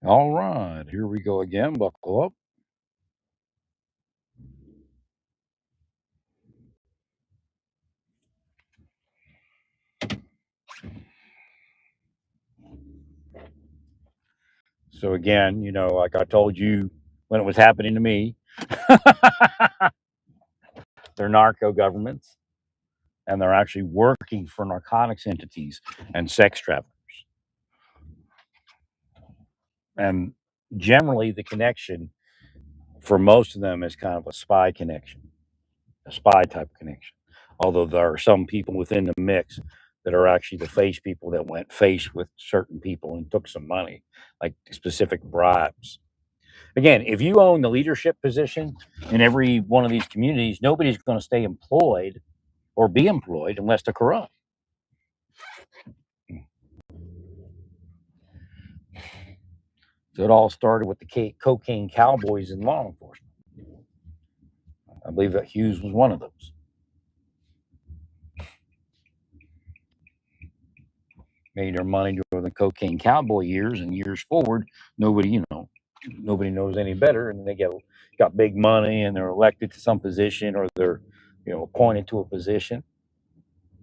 All right, here we go again. Buckle up. So again, like I told you when it was happening to me, they're narco governments and they're actually working for narcotics entities and sex traffickers. And generally, the connection for most of them is kind of a spy connection, a spy type of connection. Although there are some people within the mix that are actually the face people that went face with certain people and took some money, like specific bribes. Again, if you own the leadership position in every one of these communities, nobody's going to stay employed or be employed unless they're corrupt. So it all started with the cocaine cowboys in law enforcement. I believe that Hughes was one of those. Made their money during the cocaine cowboy years, and years forward, nobody knows any better, and they got big money, and they're elected to some position, or they're appointed to a position,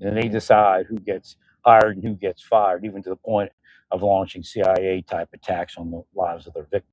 and they decide who gets hired and who gets fired, even to the point of launching CIA type attacks on the lives of their victims.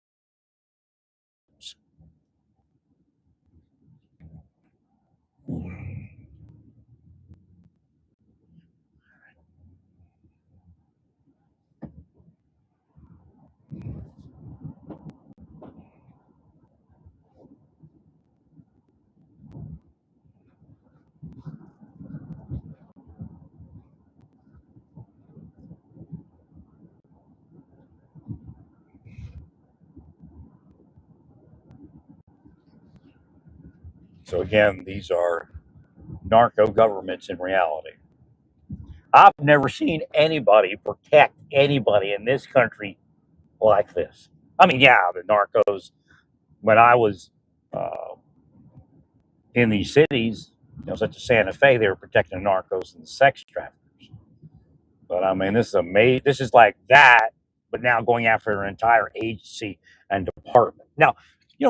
So again, these are narco governments in reality. I've never seen anybody protect anybody in this country like this. I mean, yeah, the narcos. When I was uh, in these cities, such as Santa Fe, they were protecting the narcos and the sex traffickers. But I mean, this is amazing. This is like that, but now going after an entire agency and department. Now,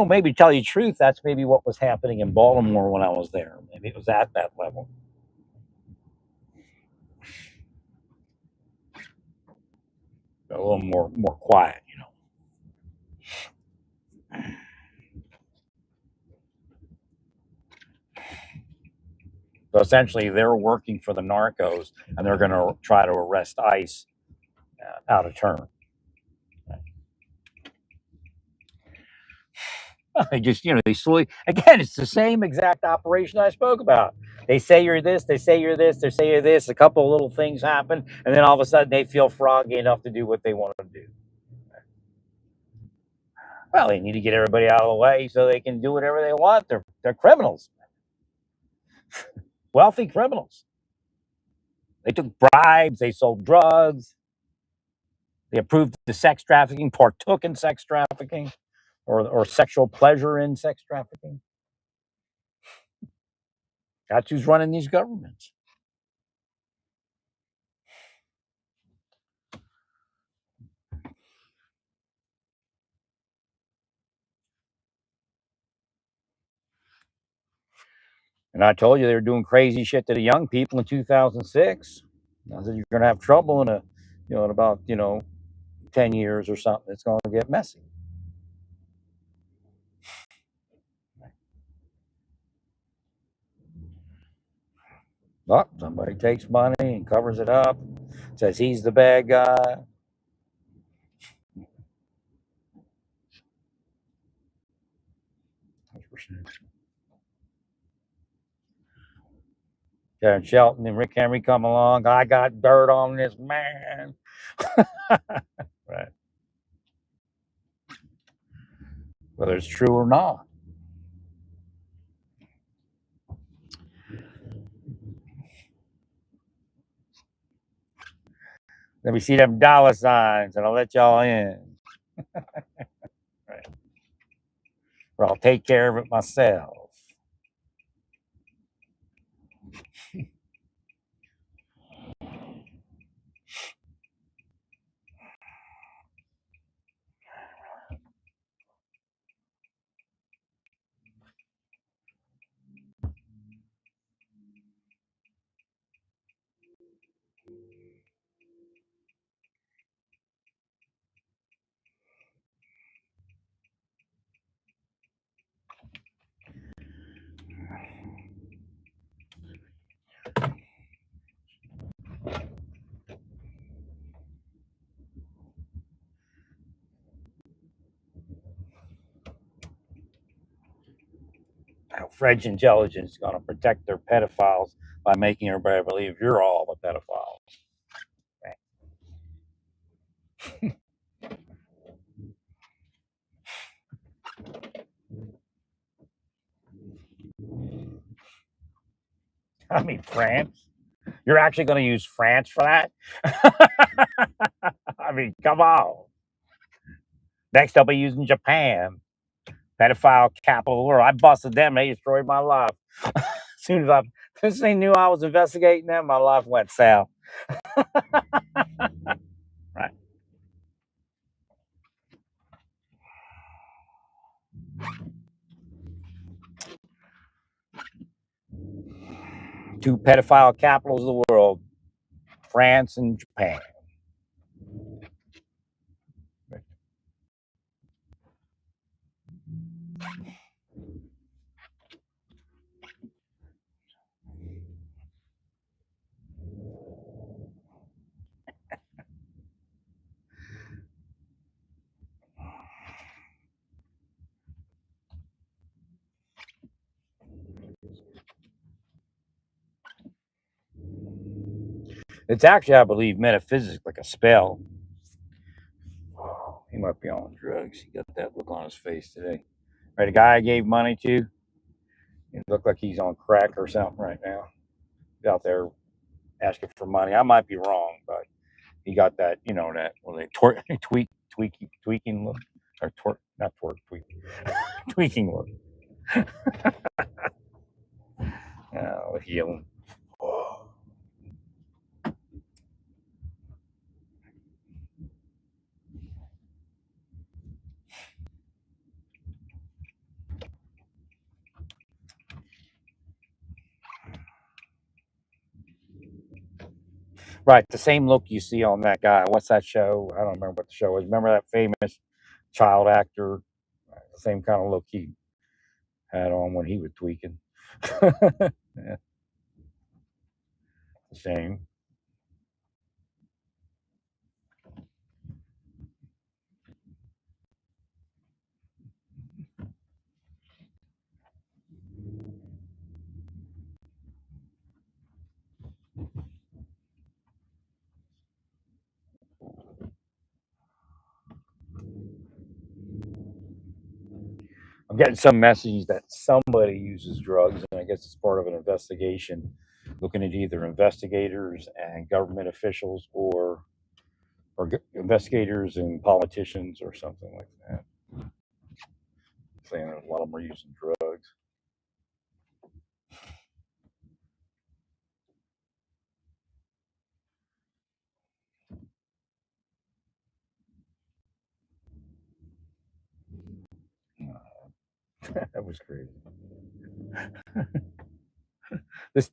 maybe to tell you the truth, that's maybe what was happening in Baltimore when I was there. Maybe it was at that level. A little more quiet. So essentially, they're working for the narcos, and they're going to try to arrest ICE out of turn. They just, they slowly, again, it's the same exact operation I spoke about. They say you're this, they say you're this, they say you're this. A couple of little things happen, and then all of a sudden they feel froggy enough to do what they want to do. Well, they need to get everybody out of the way so they can do whatever they want. They're criminals, wealthy criminals. They took bribes, they sold drugs, they approved the sex trafficking, partook in sex trafficking, or sexual pleasure in sex trafficking. That's who's running these governments. And I told you they were doing crazy shit to the young people in 2006. I said you're going to have trouble in about 10 years or something. It's going to get messy. But somebody takes money and covers it up, says he's the bad guy. Karen Shelton and Rick Henry come along. I got dirt on this man. Right. Whether it's true or not. Let me see them dollar signs and I'll let y'all in. Right. Or I'll take care of it myself. French intelligence is going to protect their pedophiles by making everybody believe you're all the pedophiles. I mean, France. You're actually going to use France for that? I mean, come on. Next, I'll be using Japan, pedophile capital of the world. I busted them; they destroyed my life. Since they knew I was investigating them, my life went south. Right. Two pedophile capitals of the world, France and Japan. It's actually, I believe, metaphysics, like a spell. He might be on drugs. He got that look on his face today. Right, the guy I gave money to, it looked like he's on crack or something right now. He's out there asking for money. I might be wrong, but he got that, that tweaking look, or not tweaking look. Healing. Right, the same look you see on that guy. What's that show? I don't remember what the show was. Remember that famous child actor? The same kind of look he had on when he was tweaking. Yeah, the same. I'm getting some message that somebody uses drugs, and I guess it's part of an investigation looking at either investigators and government officials or investigators and politicians or something like that. Saying that a lot of them are using drugs. That was crazy. this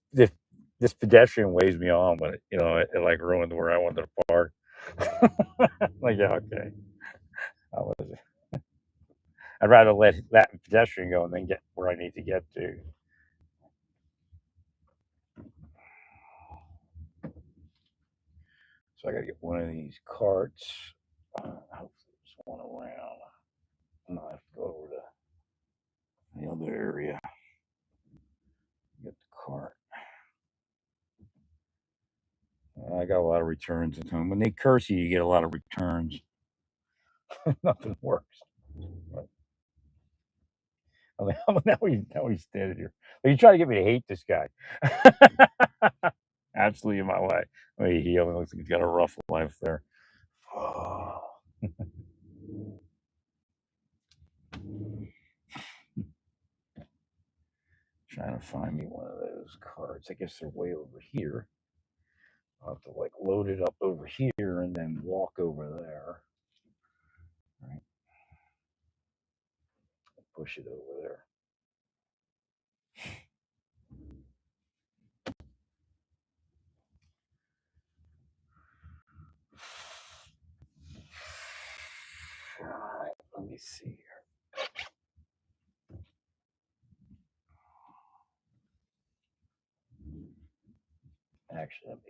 this pedestrian waves me on, but it like ruined where I wanted to park. Like, yeah, okay. I was, I'd rather let that pedestrian go and then get where I need to get to. So I got to get one of these carts. Hopefully, there's one around. I'm gonna have to go over to the other area. Get the cart. I got a lot of returns at home. When they curse you, you get a lot of returns. Nothing works. But, I mean, now he's standing here. But you try to get me to hate this guy. Absolutely in my way. I mean, he looks like he's got a rough life there. Trying to find me one of those carts. I guess they're way over here. I'll have to like load it up over here and then walk over there. Right. Push it over there. All right, let me see here. Actually, let me